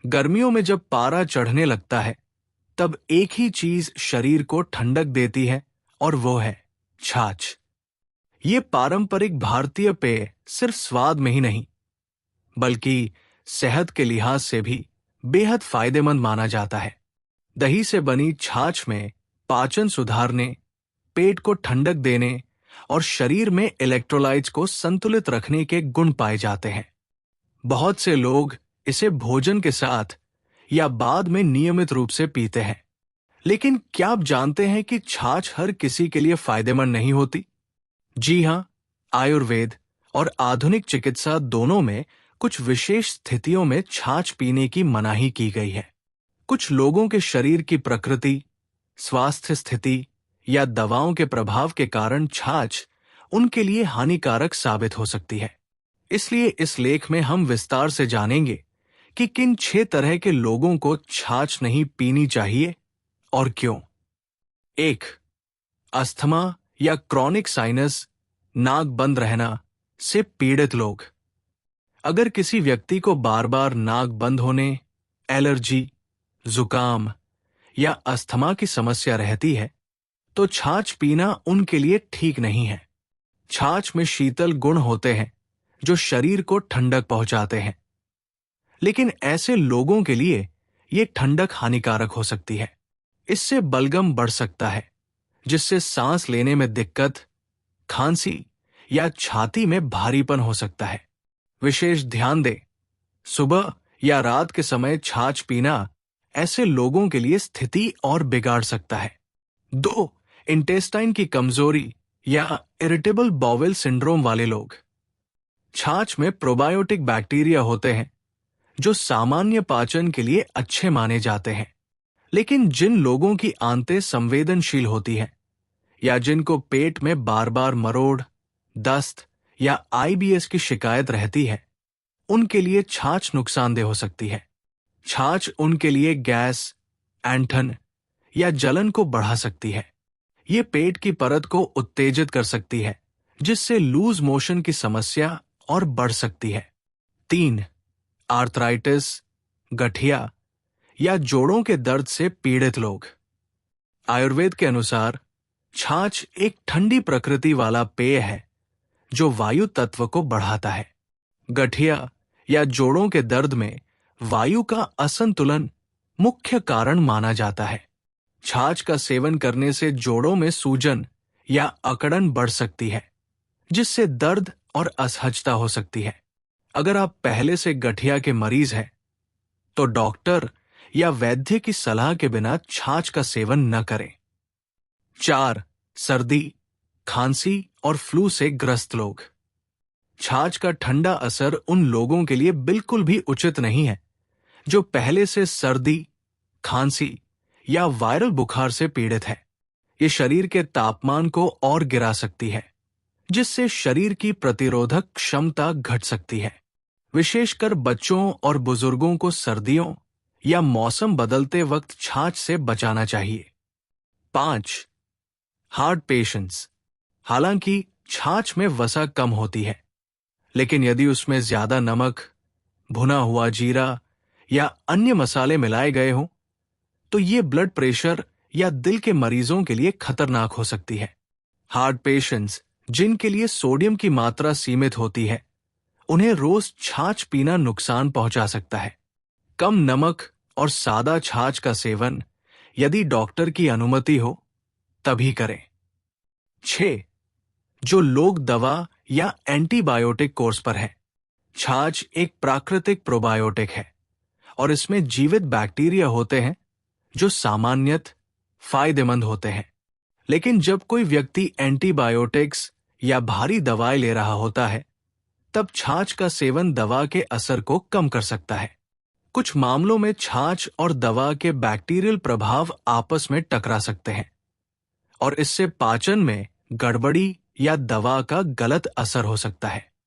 गर्मियों में जब पारा चढ़ने लगता है तब एक ही चीज शरीर को ठंडक देती है और वो है छाछ। ये पारंपरिक भारतीय पेय सिर्फ स्वाद में ही नहीं बल्कि सेहत के लिहाज से भी बेहद फायदेमंद माना जाता है। दही से बनी छाछ में पाचन सुधारने, पेट को ठंडक देने और शरीर में इलेक्ट्रोलाइट्स को संतुलित रखने के गुण पाए जाते हैं। बहुत से लोग इसे भोजन के साथ या बाद में नियमित रूप से पीते हैं। लेकिन क्या आप जानते हैं कि छाछ हर किसी के लिए फायदेमंद नहीं होती? जी हां, आयुर्वेद और आधुनिक चिकित्सा दोनों में कुछ विशेष स्थितियों में छाछ पीने की मनाही की गई है। कुछ लोगों के शरीर की प्रकृति, स्वास्थ्य स्थिति या दवाओं के प्रभाव के कारण छाछ उनके लिए हानिकारक साबित हो सकती है। इसलिए इस लेख में हम विस्तार से जानेंगे कि किन 6 तरह के लोगों को छाछ नहीं पीनी चाहिए और क्यों। 1. अस्थमा या क्रॉनिक साइनस, नाक बंद रहना से पीड़ित लोग। अगर किसी व्यक्ति को बार बार नाक बंद होने, एलर्जी, जुकाम या अस्थमा की समस्या रहती है तो छाछ पीना उनके लिए ठीक नहीं है। छाछ में शीतल गुण होते हैं जो शरीर को ठंडक पहुंचाते हैं, लेकिन ऐसे लोगों के लिए ये ठंडक हानिकारक हो सकती है। इससे बलगम बढ़ सकता है जिससे सांस लेने में दिक्कत, खांसी या छाती में भारीपन हो सकता है। विशेष ध्यान दें, सुबह या रात के समय छाछ पीना ऐसे लोगों के लिए स्थिति और बिगाड़ सकता है। 2. इंटेस्टाइन की कमजोरी या इरिटेबल बाउल सिंड्रोम वाले लोग। छाछ में प्रोबायोटिक बैक्टीरिया होते हैं जो सामान्य पाचन के लिए अच्छे माने जाते हैं, लेकिन जिन लोगों की आंतें संवेदनशील होती हैं या जिनको पेट में बार बार मरोड़, दस्त या आईबीएस की शिकायत रहती है, उनके लिए छाछ नुकसानदेह हो सकती है। छाछ उनके लिए गैस, ऐंठन या जलन को बढ़ा सकती है। ये पेट की परत को उत्तेजित कर सकती है जिससे लूज मोशन की समस्या और बढ़ सकती है। 3. आर्थराइटिस, गठिया या जोड़ों के दर्द से पीड़ित लोग। आयुर्वेद के अनुसार छाछ एक ठंडी प्रकृति वाला पेय है जो वायु तत्व को बढ़ाता है। गठिया या जोड़ों के दर्द में वायु का असंतुलन मुख्य कारण माना जाता है। छाछ का सेवन करने से जोड़ों में सूजन या अकड़न बढ़ सकती है जिससे दर्द और असहजता हो सकती है। अगर आप पहले से गठिया के मरीज हैं तो डॉक्टर या वैद्य की सलाह के बिना छाछ का सेवन न करें। 4. सर्दी, खांसी और फ्लू से ग्रस्त लोग। छाछ का ठंडा असर उन लोगों के लिए बिल्कुल भी उचित नहीं है जो पहले से सर्दी, खांसी या वायरल बुखार से पीड़ित है। ये शरीर के तापमान को और गिरा सकती है जिससे शरीर की प्रतिरोधक क्षमता घट सकती है। विशेषकर बच्चों और बुजुर्गों को सर्दियों या मौसम बदलते वक्त छाछ से बचाना चाहिए। 5. Heart patients. हालांकि छाछ में वसा कम होती है, लेकिन यदि उसमें ज्यादा नमक, भुना हुआ जीरा या अन्य मसाले मिलाए गए हों तो ये ब्लड प्रेशर या दिल के मरीजों के लिए खतरनाक हो सकती है। हार्ट पेशेंट्स जिनके लिए सोडियम की मात्रा सीमित होती है, उन्हें रोज छाछ पीना नुकसान पहुंचा सकता है। कम नमक और सादा छाछ का सेवन यदि डॉक्टर की अनुमति हो तभी करें। 6. जो लोग दवा या एंटीबायोटिक कोर्स पर हैं। छाछ एक प्राकृतिक प्रोबायोटिक है और इसमें जीवित बैक्टीरिया होते हैं जो सामान्यतः फायदेमंद होते हैं। लेकिन जब कोई व्यक्ति एंटीबायोटिक्स या भारी दवाएं ले रहा होता है तब छाछ का सेवन दवा के असर को कम कर सकता है। कुछ मामलों में छाछ और दवा के बैक्टीरियल प्रभाव आपस में टकरा सकते हैं और इससे पाचन में गड़बड़ी या दवा का गलत असर हो सकता है।